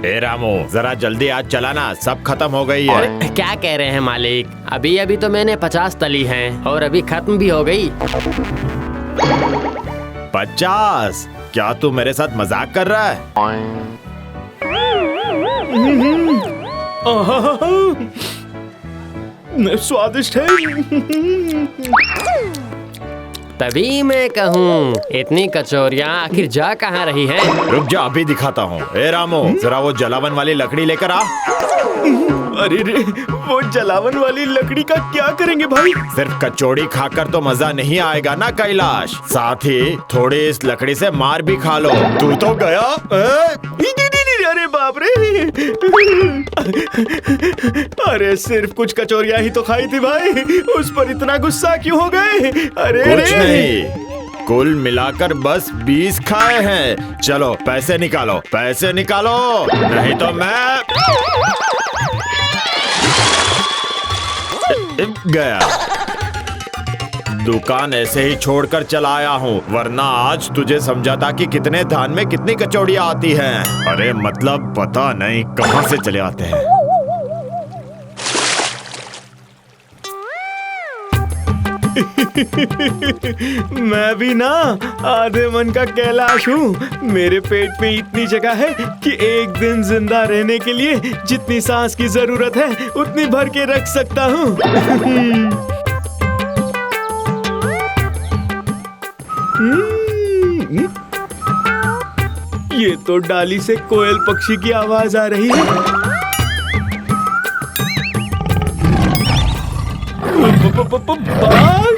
ए रामू, जरा जल्दी आज चलाना, सब खत्म हो गई है। क्या कह रहे हैं मालिक? अभी अभी तो मैंने 50 तली हैं और अभी खत्म भी हो गई। 50? क्या तू मेरे साथ मजाक कर रहा है? स्वादिष्ट है। तभी मैं कहूँ इतनी कचौरियाँ आखिर जा कहाँ रही हैं? रुक जा, अभी दिखाता हूँ। ए रामू, जरा वो जलावन वाली लकड़ी लेकर आ। अरे रे, वो जलावन वाली लकड़ी का क्या करेंगे भाई? सिर्फ कचौड़ी खाकर तो मजा नहीं आएगा ना कैलाश, साथ ही थोड़ी इस लकड़ी से मार भी खा लो। तू तो गया। अरे बाप रे। अरे सिर्फ कुछ कचौरियां ही तो खाई थी भाई, उस पर इतना गुस्सा क्यों हो गए? अरे कुछ नहीं, कुल मिलाकर बस 20 खाए हैं। चलो पैसे निकालो, पैसे निकालो, नहीं तो मैं गया। दुकान ऐसे ही छोड़कर चला आया हूँ, वरना आज तुझे समझाता कि कितने धान में कितनी कचौड़ियाँ आती हैं। अरे मतलब पता नहीं कहाँ से चले आते हैं। मैं भी ना आधे मन का कैलाश हूँ। मेरे पेट में इतनी जगह है कि एक दिन जिंदा रहने के लिए जितनी सांस की जरूरत है उतनी भर के रख सकता हूँ। ये तो डाली से कोयल पक्षी की आवाज आ रही है। बाघ?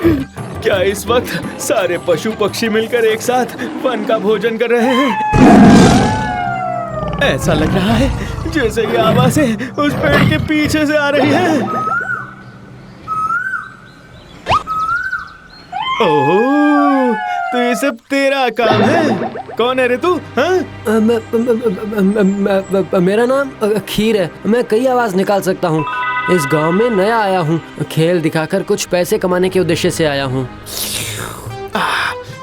क्या इस वक्त सारे पशु पक्षी मिलकर एक साथ वन का भोजन कर रहे हैं? ऐसा लग रहा है जैसे ये आवाजें उस पेड़ के पीछे से आ रही हैं। ओह, तो ये सब तेरा काम है? कौन है रे तू? मेरा नाम खीर है। मैं कई आवाज निकाल सकता हूँ। इस गांव में नया आया हूँ, खेल दिखाकर कुछ पैसे कमाने के उद्देश्य से आया हूँ।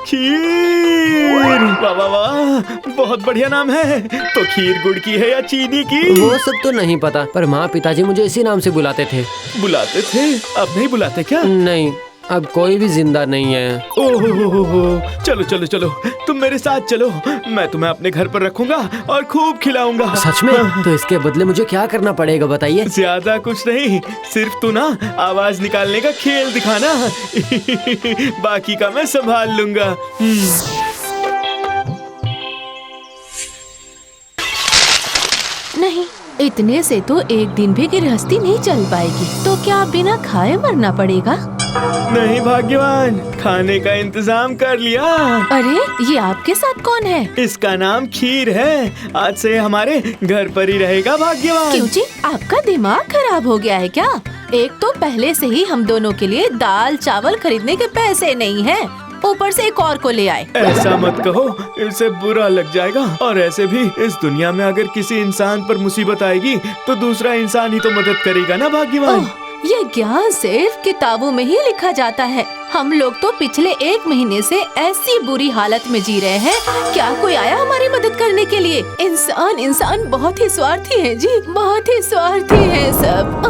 खीर, वाह वाह वाह, बहुत बढ़िया नाम है। तो खीर गुड़ की है या चीनी की? वो सब तो नहीं पता, पर माँ पिताजी मुझे इसी नाम से बुलाते थे। बुलाते थे? अब नहीं बुलाते क्या? नहीं, अब कोई भी जिंदा नहीं है। ओहो, चलो चलो चलो, तुम मेरे साथ चलो, मैं तुम्हें अपने घर पर रखूंगा और खूब खिलाऊंगा। सच में? तो इसके बदले मुझे क्या करना पड़ेगा बताइए? ज्यादा कुछ नहीं, सिर्फ तू ना आवाज निकालने का खेल दिखाना। बाकी का मैं संभाल लूंगा। नहीं, इतने से तो एक दिन भी गृहस्थी नहीं चल पाएगी। तो क्या बिना खाए मरना पड़ेगा? नहीं भाग्यवान, खाने का इंतजाम कर लिया। अरे ये आपके साथ कौन है? इसका नाम खीर है, आज से हमारे घर पर ही रहेगा भाग्यवान। क्यों जी, आपका दिमाग खराब हो गया है क्या? एक तो पहले से ही हम दोनों के लिए दाल चावल खरीदने के पैसे नहीं हैं, ऊपर से एक और को ले आए। ऐसा मत कहो, इसे बुरा लग जाएगा। और ऐसे भी इस दुनिया में अगर किसी इंसान पर मुसीबत आएगी तो दूसरा इंसान ही तो मदद करेगा ना भाग्यवान। ये ज्ञान सिर्फ किताबों में ही लिखा जाता है। हम लोग तो पिछले 1 महीने से ऐसी बुरी हालत में जी रहे हैं, क्या कोई आया हमारी मदद करने के लिए? इंसान बहुत ही स्वार्थी है जी, बहुत ही स्वार्थी है सब।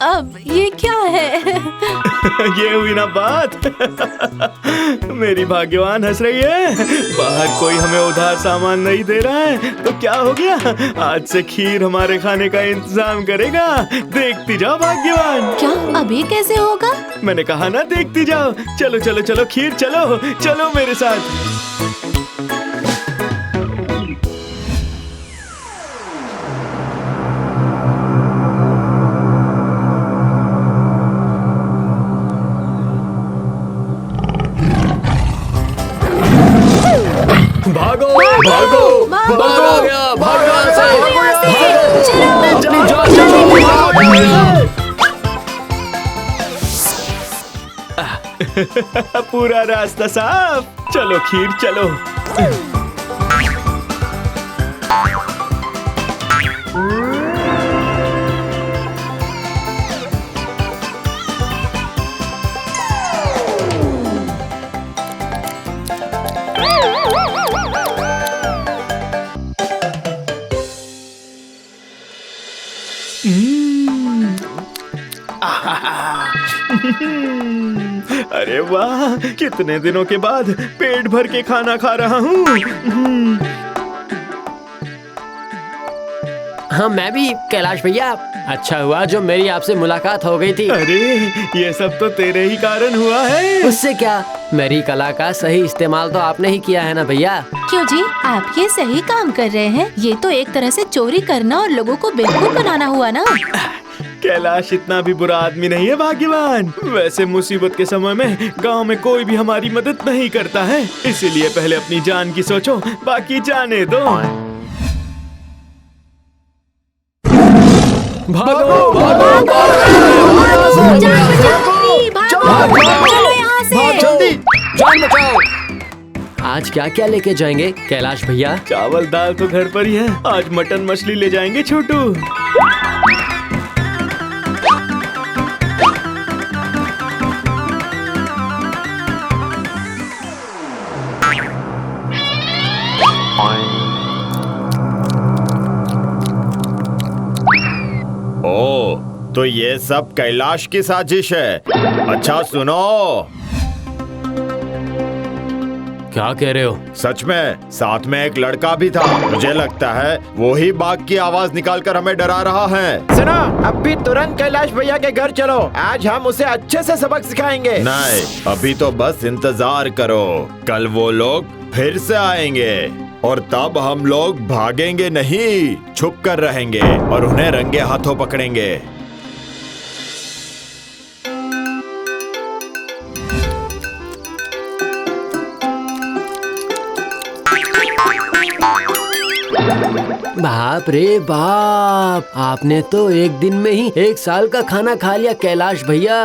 अब ये क्या है? ये हुई ना बात। मेरी भाग्यवान हंस रही है। बाहर कोई हमें उधार सामान नहीं दे रहा है तो क्या हो गया, आज से खीर हमारे खाने का इंतजाम करेगा। देखती जाओ भाग्यवान। क्या अब ये कैसे होगा? मैंने कहा ना, देखती जाओ। चलो चलो चलो खीर, चलो चलो मेरे साथ। भागो भागो भागो भागो पूरा रास्ता साफ। चलो खीर चलो। अरे वाह, कितने दिनों के बाद पेट भर के खाना खा रहा हूँ। हाँ मैं भी कैलाश भैया। अच्छा हुआ जो मेरी आपसे मुलाकात हो गई थी। अरे ये सब तो तेरे ही कारण हुआ है। उससे क्या, मेरी कला का सही इस्तेमाल तो आपने ही किया है ना भैया। क्यों जी, आप ये सही काम कर रहे हैं। ये तो एक तरह से चोरी करना और लोगों को बेवकूफ बनाना हुआ ना। कैलाश इतना भी बुरा आदमी नहीं है भाग्यवान। वैसे मुसीबत के समय में गांव में कोई भी हमारी मदद नहीं करता है, इसीलिए पहले अपनी जान की सोचो, बाकी जाने दो। भागो भागो जल्दी, जान बचाओ। आज क्या क्या लेके जाएंगे कैलाश भैया? चावल दाल तो घर पर ही है, आज मटन मछली ले जाएंगे छोटू। ओ, तो ये सब कैलाश की साजिश है। अच्छा सुनो। क्या कह रहे हो? सच में साथ में एक लड़का भी था। मुझे लगता है वो ही बाघ की आवाज निकालकर हमें डरा रहा है। सुनो, अब भी तुरंत कैलाश भैया के घर चलो। आज हम उसे अच्छे से सबक सिखाएंगे। नहीं, अभी तो बस इंतजार करो। कल वो लोग फिर से आएंगे और तब हम लोग भागेंगे नहीं, छुप कर रहेंगे और उन्हें रंगे हाथों पकड़ेंगे। बाप रे बाप, आपने तो एक दिन में ही 1 साल का खाना खा लिया कैलाश भैया।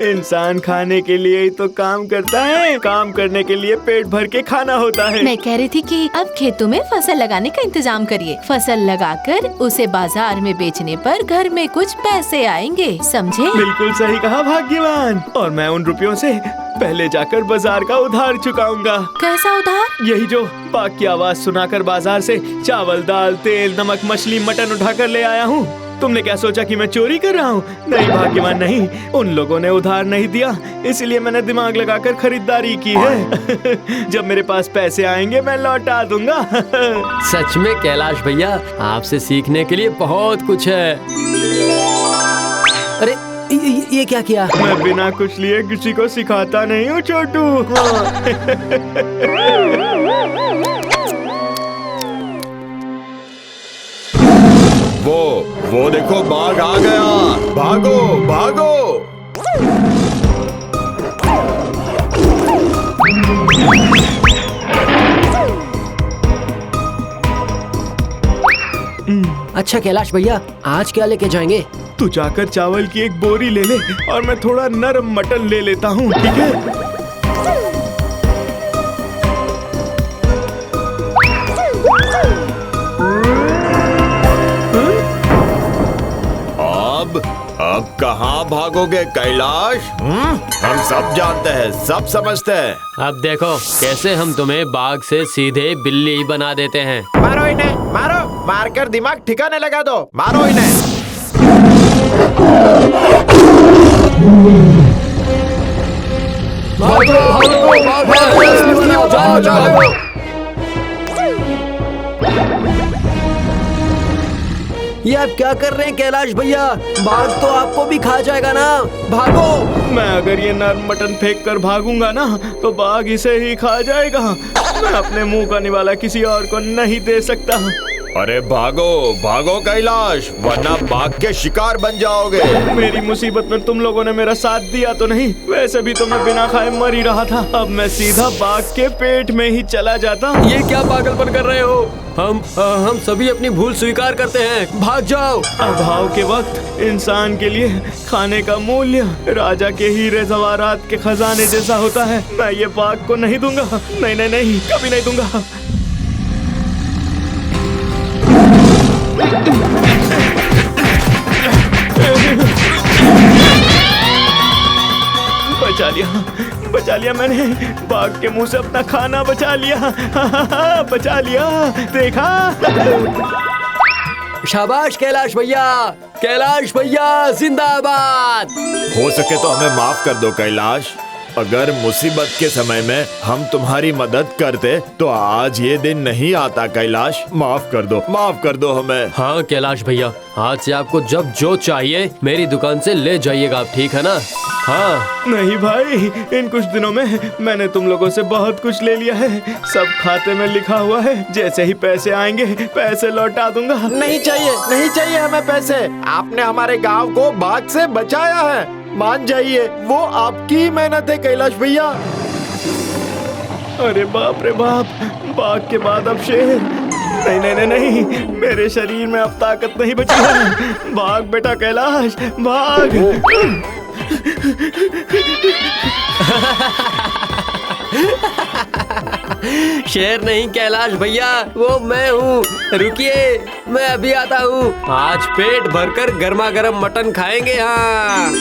इंसान खाने के लिए ही तो काम करता है, काम करने के लिए पेट भर के खाना होता है। मैं कह रही थी कि अब खेतों में फसल लगाने का इंतजाम करिए। फसल लगाकर उसे बाजार में बेचने पर घर में कुछ पैसे आएंगे, समझे? बिल्कुल सही कहा भाग्यवान। और मैं उन रुपयों से पहले जाकर बाजार का उधार चुकाऊंगा। कैसा उधार? यही जो बाघ की आवाज सुनाकर बाजार से चावल दाल तेल नमक मछली मटन उठाकर ले आया हूँ। तुमने क्या सोचा कि मैं चोरी कर रहा हूँ? नहीं भाग्यवान, नहीं। उन लोगों ने उधार नहीं दिया, इसलिए मैंने दिमाग लगाकर खरीदारी की है। जब मेरे पास पैसे आएंगे मैं लौटा दूंगा। सच में कैलाश भैया, आपसे सीखने के लिए बहुत कुछ है। अरे ये क्या किया? मैं बिना कुछ लिए किसी को सिखाता नहीं हूँ छोटू। वो देखो, बाघ आ गया। भागो भागो। अच्छा कैलाश भैया, आज क्या लेके जाएंगे? तू जाकर चावल की एक बोरी ले ले और मैं थोड़ा नरम मटन ले लेता हूँ, ठीक है? अब कहाँ भागोगे कैलाश? हम सब जानते हैं, सब समझते हैं। अब देखो कैसे हम तुम्हें बाघ से सीधे बिल्ली बना देते हैं। मारो इन्हें, मारो, मारकर दिमाग ठिकाने लगा दो। मारो इन्हें। ये आप क्या कर रहे हैं कैलाश भैया? बाघ तो आपको भी खा जाएगा ना, भागो। मैं अगर ये नरम मटन फेंक कर भागूंगा ना तो बाघ इसे ही खा जाएगा। मैं अपने मुंह का निवाला किसी और को नहीं दे सकता। अरे भागो भागो कैलाश, वरना बाघ के शिकार बन जाओगे। मेरी मुसीबत में तुम लोगों ने मेरा साथ दिया तो नहीं, वैसे भी तो मैं बिना खाए मर ही रहा था। अब मैं सीधा बाघ के पेट में ही चला जाता। ये क्या पागलपन कर रहे हो? हम सभी अपनी भूल स्वीकार करते हैं, भाग जाओ। अभाव के वक्त इंसान के लिए खाने का मूल्य राजा के हीरे जवाहरात के खजाने जैसा होता है। मैं ये बाघ को नहीं दूंगा, नहीं नहीं नहीं, कभी नहीं दूंगा। बचा लिया मैंने, बाघ के मुंह से अपना खाना बचा लिया। बचा लिया, देखा? शाबाश कैलाश भैया, कैलाश भैया जिंदाबाद। हो सके तो हमें माफ कर दो कैलाश। अगर मुसीबत के समय में हम तुम्हारी मदद करते तो आज ये दिन नहीं आता कैलाश। माफ कर दो हमें। हाँ कैलाश भैया, आज से आपको जब जो चाहिए मेरी दुकान से ले जाइएगा आप, ठीक है ना? हाँ। नहीं भाई, इन कुछ दिनों में मैंने तुम लोगों से बहुत कुछ ले लिया है। सब खाते में लिखा हुआ है, जैसे ही पैसे आएंगे पैसे लौटा दूंगा। नहीं चाहिए हमें पैसे। आपने हमारे गांव को बाघ से बचाया है, मान जाइए, वो आपकी मेहनत है कैलाश भैया। अरे बाप रे बाप, बाघ के बाद अब शेर। नहीं, मेरे शरीर में अब ताकत नहीं बची है। भाग बेटा कैलाश, भाग। शेर नहीं कैलाश भैया, वो मैं हूँ। रुकिए, मैं अभी आता हूँ। आज पेट भरकर गर्मा गर्म मटन खाएंगे। हाँ।